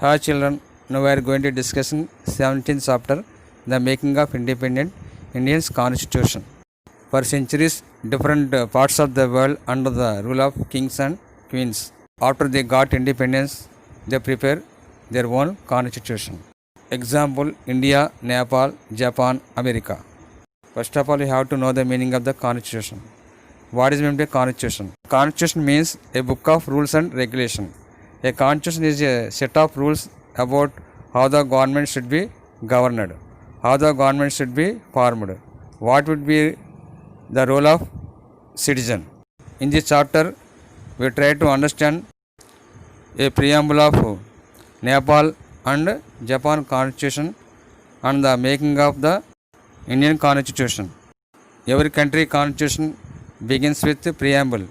Hi children, now we are going to discussing 17th chapter, the making of independent Indian's constitution. For centuries, different parts of the world under the rule of kings and queens. After they got independence, they prepare their own constitution. Example: India, Nepal, Japan, America. First of all, you have to know the meaning of the constitution. What is meant by constitution? Constitution means a book of rules and regulation. A constitution is a set of rules about how the government should be governed, how the government should be formed, what would be the role of citizen. In this chapter, we try to understand a preamble of Nepal and Japan constitution and the making of the Indian constitution. Every country constitution begins with preamble,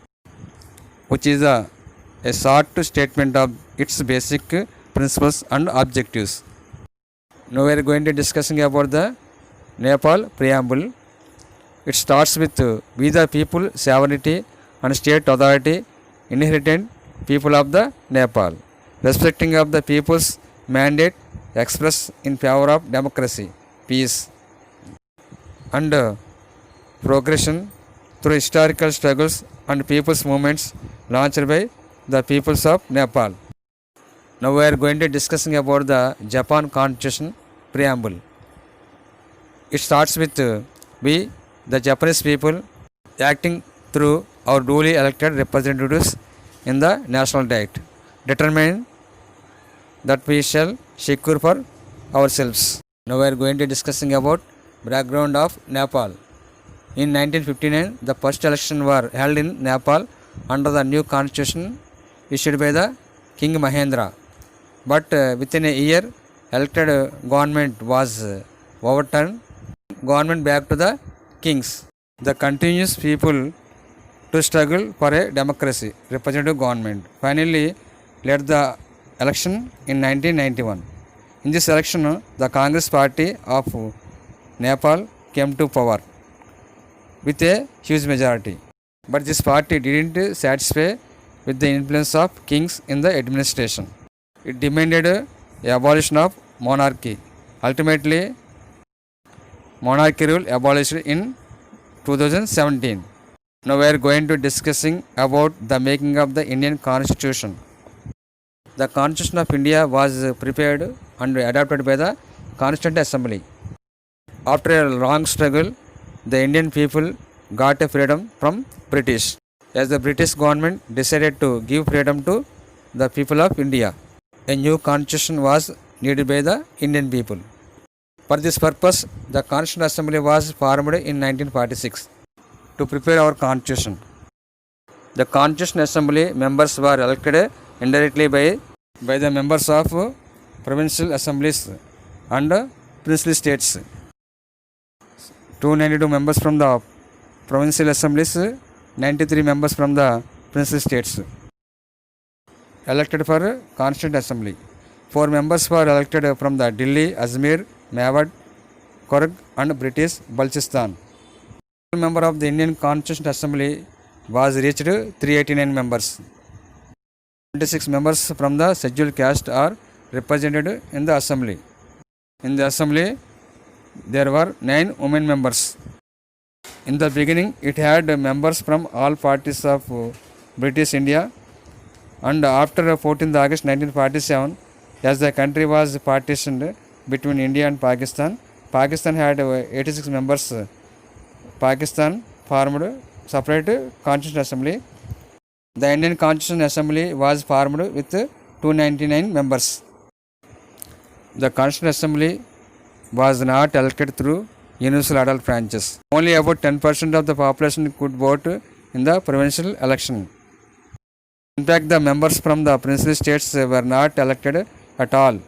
which is a short statement of its basic principles and objectives. Now we are going to discussing about the Nepal preamble. It starts with we the people, sovereignty and state authority, inherent people of the Nepal, respecting of the people's mandate expressed in favor of democracy, peace and progression through historical struggles and people's movements launched by the peoples of Nepal. Now we are going to discussing about the Japan Constitution preamble. It starts with we, the Japanese people, acting through our duly elected representatives in the national diet, determine that we shall secure for ourselves. Now we are going to discussing about background of Nepal. In 1959, the first election were held in Nepal under the new constitution issued by the King Mahendra. But within a year, elected government was overturned. Government back to the kings. The continuous people to struggle for a democracy, representative government. Finally, led the election in 1991. In this election, the Congress Party of Nepal came to power with a huge majority. But this party didn't satisfy with the influence of kings in the administration. It demanded the abolition of monarchy. Ultimately, monarchy rule abolished in 2017. Now we are going to discussing about the making of the Indian Constitution. The Constitution of India was prepared and adopted by the Constituent Assembly. After a long struggle, the Indian people got a freedom from British, as the British government decided to give freedom to the people of India. A new constitution was needed by the Indian people. For this purpose, the Constituent Assembly was formed in 1946 to prepare our constitution. The Constituent Assembly members were elected indirectly by the members of provincial assemblies and princely states. 292 members from the provincial assemblies, 93 members from the princely states elected for Constituent Assembly. 4 members were elected from the Delhi, Ajmer, Mewat, Coorg and British Balochistan. The member of the Indian Constituent Assembly was reached 389 members. 26 members from the scheduled caste are represented in the assembly. In the assembly, there were 9 women members. In the beginning, it had members from all parties of British India, and after 14th August 1947, as the country was partitioned between India and Pakistan, Pakistan had 86 members. Pakistan formed separate Constituent Assembly. The Indian Constituent Assembly was formed with 299 members. The Constituent Assembly was not elected through universal adult branches. Only about 10% of the population could vote in the provincial election. In fact, the members from the princely states were not elected at all.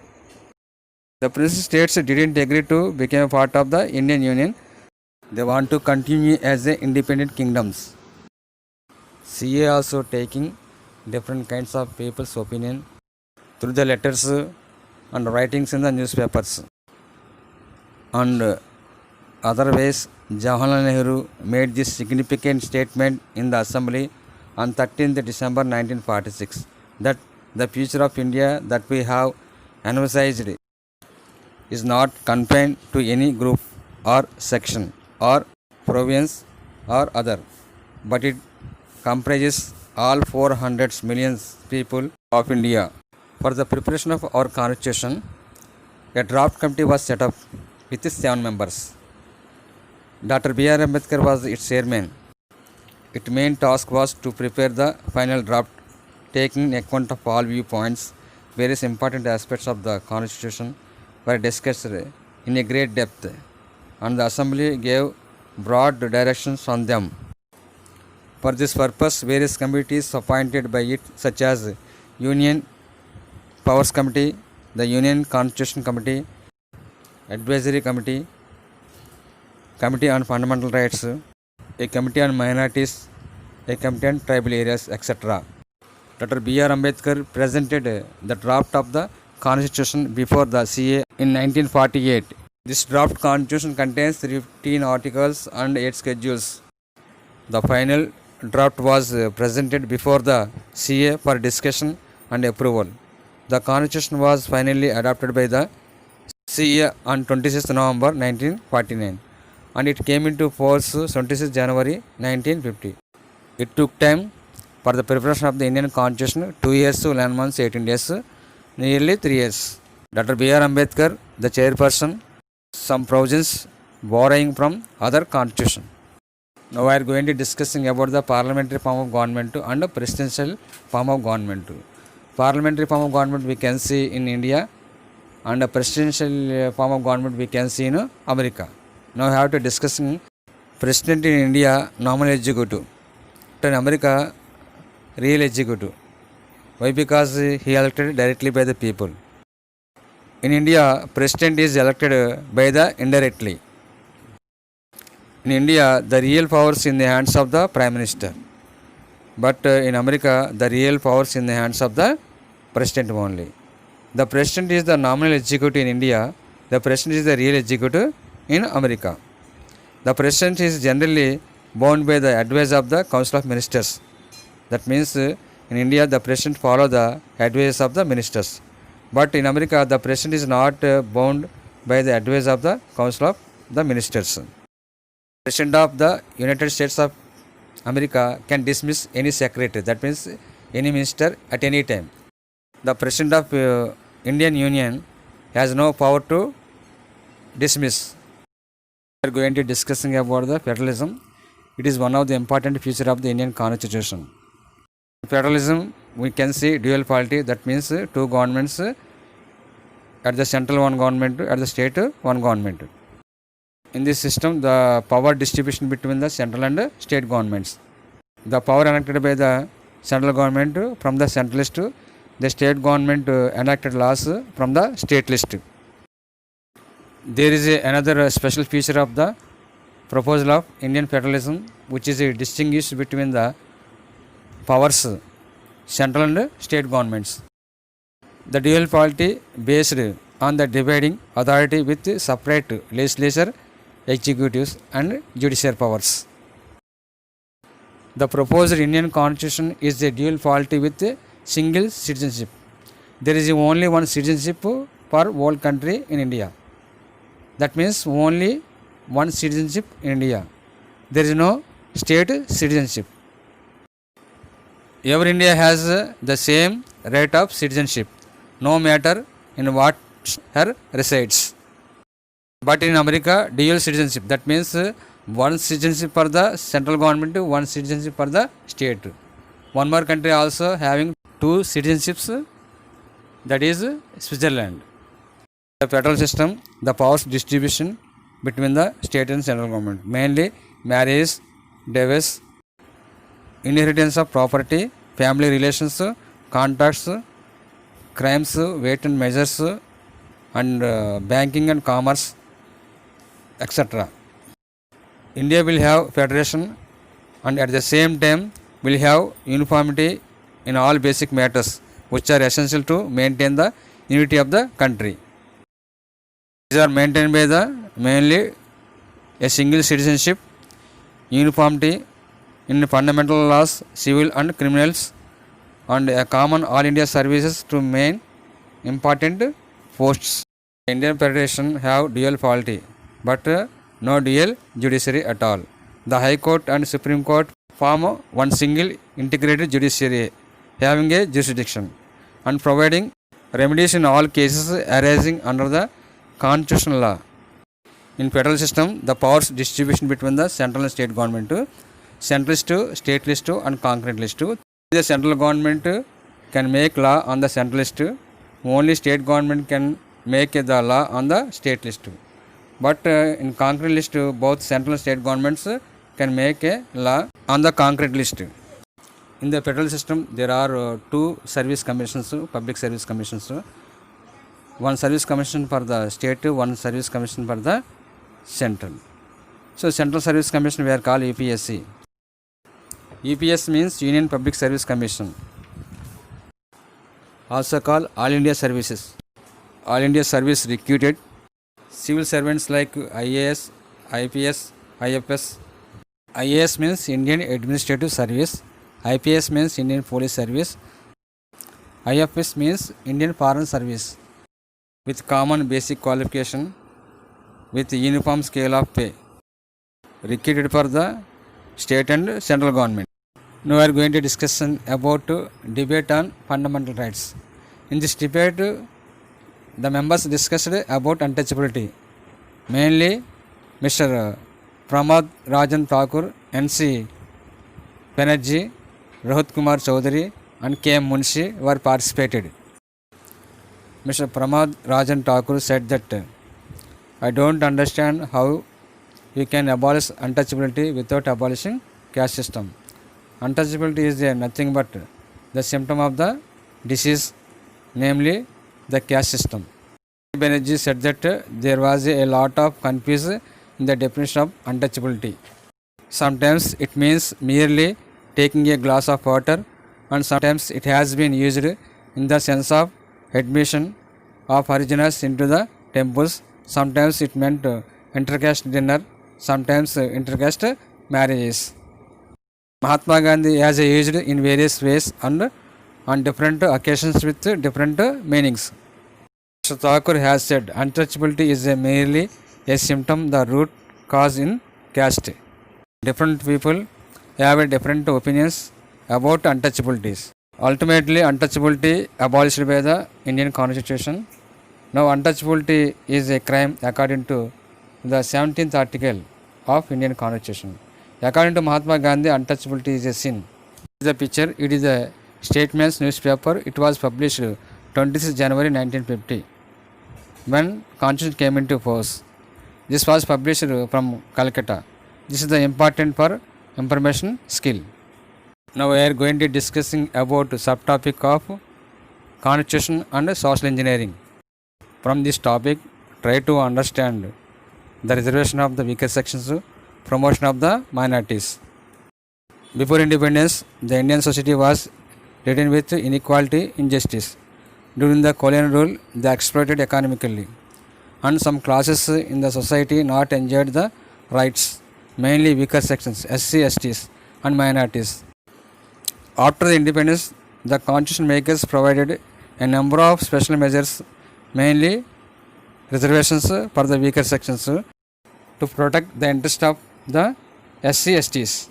The princely states didn't agree to become a part of the Indian Union. They want to continue as independent kingdoms. CA also taking different kinds of people's opinion through the letters and writings in the newspapers. And other ways, Jawaharlal Nehru made this significant statement in the assembly on 13th December 1946 that the future of India that we have emphasized is not confined to any group or section or province or other, but it comprises all 400 million people of India. For the preparation of our constitution, a draft committee was set up with 7 members. Dr. B.R. Ambedkar was its chairman. Its main task was to prepare the final draft, taking account of all viewpoints. Various important aspects of the constitution were discussed in a great depth, and the assembly gave broad directions on them. For this purpose, various committees appointed by it, such as Union Powers Committee, the Union Constitution Committee, Advisory Committee, Committee on Fundamental Rights, a Committee on Minorities, a Committee on Tribal Areas, etc. Dr. B.R. Ambedkar presented the draft of the Constitution before the CA in 1948. This draft Constitution contains 15 articles and 8 schedules. The final draft was presented before the CA for discussion and approval. The Constitution was finally adopted by the CA on 26 November 1949, and it came into force 26 January 1950. It took time for the preparation of the Indian Constitution, 2 years, 11 months, 18 days, nearly 3 years. Dr. B.R. Ambedkar, the chairperson, some provisions borrowing from other constitution. Now we are going to discussing about the parliamentary form of government and the presidential form of government. Parliamentary form of government we can see in India, and the presidential form of government we can see in America. Now we have to discussing president in India, nominal executive. In America, real executive. Why? Because he elected directly by the people. In India, president is elected by the indirectly. In India, the real powers in the hands of the prime minister. But in America, the real powers in the hands of the president only. The president is the nominal executive in India. The president is the real executive in America. The president is generally bound by the advice of the Council of Ministers. That means in India, the president follows the advice of the ministers. But in America, the president is not bound by the advice of the Council of the Ministers. President of the United States of America can dismiss any secretary, that means any minister, at any time. The president of Indian Union has no power to dismiss. We are going to discussing about the federalism. It is one of the important features of the Indian Constitution. Federalism, we can see dual polity, that means two governments, at the central one government, at the state one government. In this system, the power distribution between the central and state governments. The power enacted by the central government from the centralist, the state government enacted laws from the state list. There is another special feature of the proposal of Indian federalism, which is distinguished between the powers, central and state governments. The dual polity based on the dividing authority with separate legislature, executives and judicial powers. The proposed Indian Constitution is a dual polity with single citizenship. There is only one citizenship for whole country in India. That means only one citizenship in India. There is no state citizenship. Every India has the same right of citizenship, no matter in what her resides. But in America, dual citizenship, that means one citizenship for the central government, one citizenship for the state. One more country also having two citizenships, that is Switzerland. The federal system, the powers distribution between the state and central government, mainly marriage, divorce, inheritance of property, family relations, contracts, crimes, weight and measures, and banking and commerce, etc. India will have federation, and at the same time will have uniformity in all basic matters which are essential to maintain the unity of the country. These are maintained by the mainly a single citizenship, uniformity in fundamental laws, civil and criminals, and a common all India services to main important posts. The Indian Federation have dual polity, but no dual judiciary at all. The High Court and Supreme Court form one single integrated judiciary having a jurisdiction and providing remedies in all cases arising under the constitutional law. In federal system, the powers distribution between the central and state government, centralist, state list and concurrent list. The central government can make law on the central list. Only state government can make the law on the state list. But in concurrent list, both central and state governments can make a law on the concurrent list. In the federal system, there are two service commissions, public service commissions. One service commission for the state, one service commission for the central. So Central Service Commission we are called UPSC. UPS means Union Public Service Commission, also called All India Services. All India Service recruited civil servants like IAS, IPS, IFS. IAS means Indian Administrative Service, IPS means Indian Police Service, IFS means Indian Foreign Service, with common basic qualification with uniform scale of pay, recruited for the state and central government. Now we are going to discuss about debate on fundamental rights. In this debate, the members discussed about untouchability. Mainly, Mr. Pramod Rajan Thakur, NC Banerjee, Rohit Kumar Chaudhary and K. M. Munshi were participated. Mr. Pramod Rajan Thakur said that I don't understand how you can abolish untouchability without abolishing caste system. Untouchability is nothing but the symptom of the disease, namely the caste system. Banerjee said that there was a lot of confusion in the definition of untouchability. Sometimes it means merely taking a glass of water, and sometimes it has been used in the sense of admission of Harijanas into the temples. Sometimes it meant intercaste dinner, sometimes intercaste marriages. Mahatma Gandhi has used in various ways and on different occasions with different meanings. Mr. Thakur has said untouchability is merely a symptom, the root cause in caste. Different people have different opinions about untouchabilities. Ultimately, untouchability abolished by the Indian Constitution. Now, untouchability is a crime according to the 17th article of Indian Constitution. According to Mahatma Gandhi, untouchability is a sin. The picture, it is a Statesman's newspaper. It was published 26 January 1950 when Constitution came into force. This was published from Calcutta. This is the important for information skill. Now we are going to discussing about subtopic of Constitution and social engineering. From this topic, try to understand the reservation of the weaker sections, promotion of the minorities. Before independence, the Indian society was ridden with inequality, injustice. During the colonial rule, they exploited economically, and some classes in the society not enjoyed the rights, mainly weaker sections, SC, STs and minorities. After the independence, the constitution makers provided a number of special measures, mainly reservations for the weaker sections, to protect the interest of the SC, STs,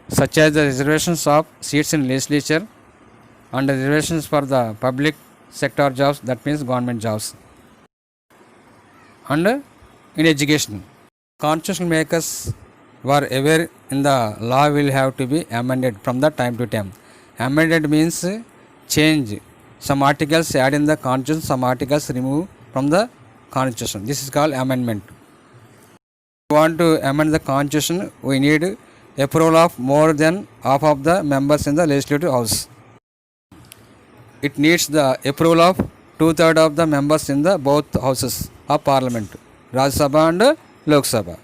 such as the reservations of seats in legislature and reservations for the public sector jobs, that means government jobs, and in education. Constitution makers were aware in the law will have to be amended from the time to time. Amended means change. Some articles add in the constitution, some articles remove from the constitution. This is called amendment. If we want to amend the constitution, we need approval of more than half of the members in the legislative house. It needs the approval of 2/3 of the members in the both houses of parliament, Rajya Sabha and Lok Sabha.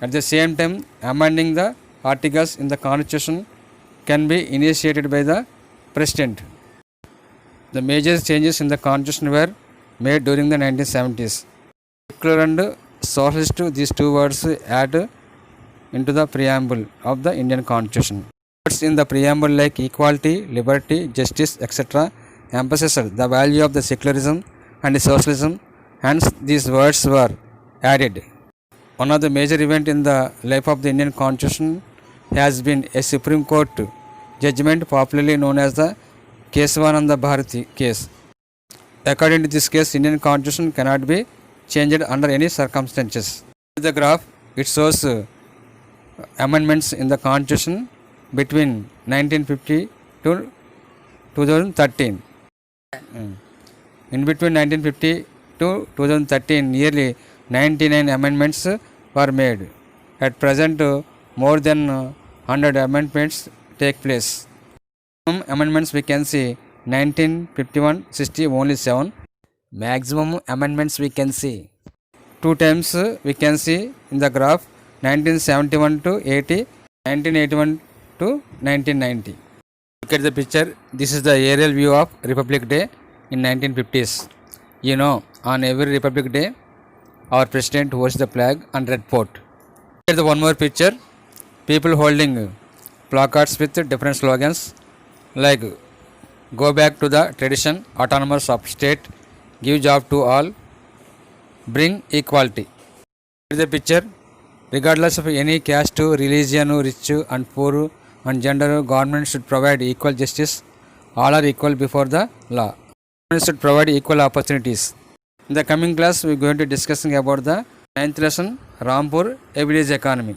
At the same time, amending the articles in the constitution can be initiated by the president. The major changes in the constitution were made during the 1970s. Secular and socialist, these two words add into the preamble of the Indian Constitution. Words in the preamble like equality, liberty, justice, etc. emphasized the value of the secularism and socialism, hence these words were added. One of the major events in the life of the Indian Constitution has been a Supreme Court judgment popularly known as the Kesavananda Bharati case. According to this case, Indian Constitution cannot be changed under any circumstances. The graph, it shows amendments in the Constitution between 1950 to 2013. In between 1950 to 2013, nearly 99 amendments were made. At present, more than 100 amendments take place. Some amendments we can see 1951, 60, only 7. Maximum amendments we can see 2 times. We can see in the graph 1971 to 80, 1981 to 1990. Look at the picture. This is the aerial view of Republic Day in 1950s. You know, on every Republic Day, our president hoists the flag on red fort. Look at the one more picture. People holding placards with different slogans like "Go back to the tradition," "Autonomous of state," "Give job to all," "Bring equality." Look at the picture. Regardless of any caste, religion, rich and poor and gender, government should provide equal justice. All are equal before the law. Government should provide equal opportunities. In the coming class, we are going to discussing about the 9th lesson, Rampur, a village economy.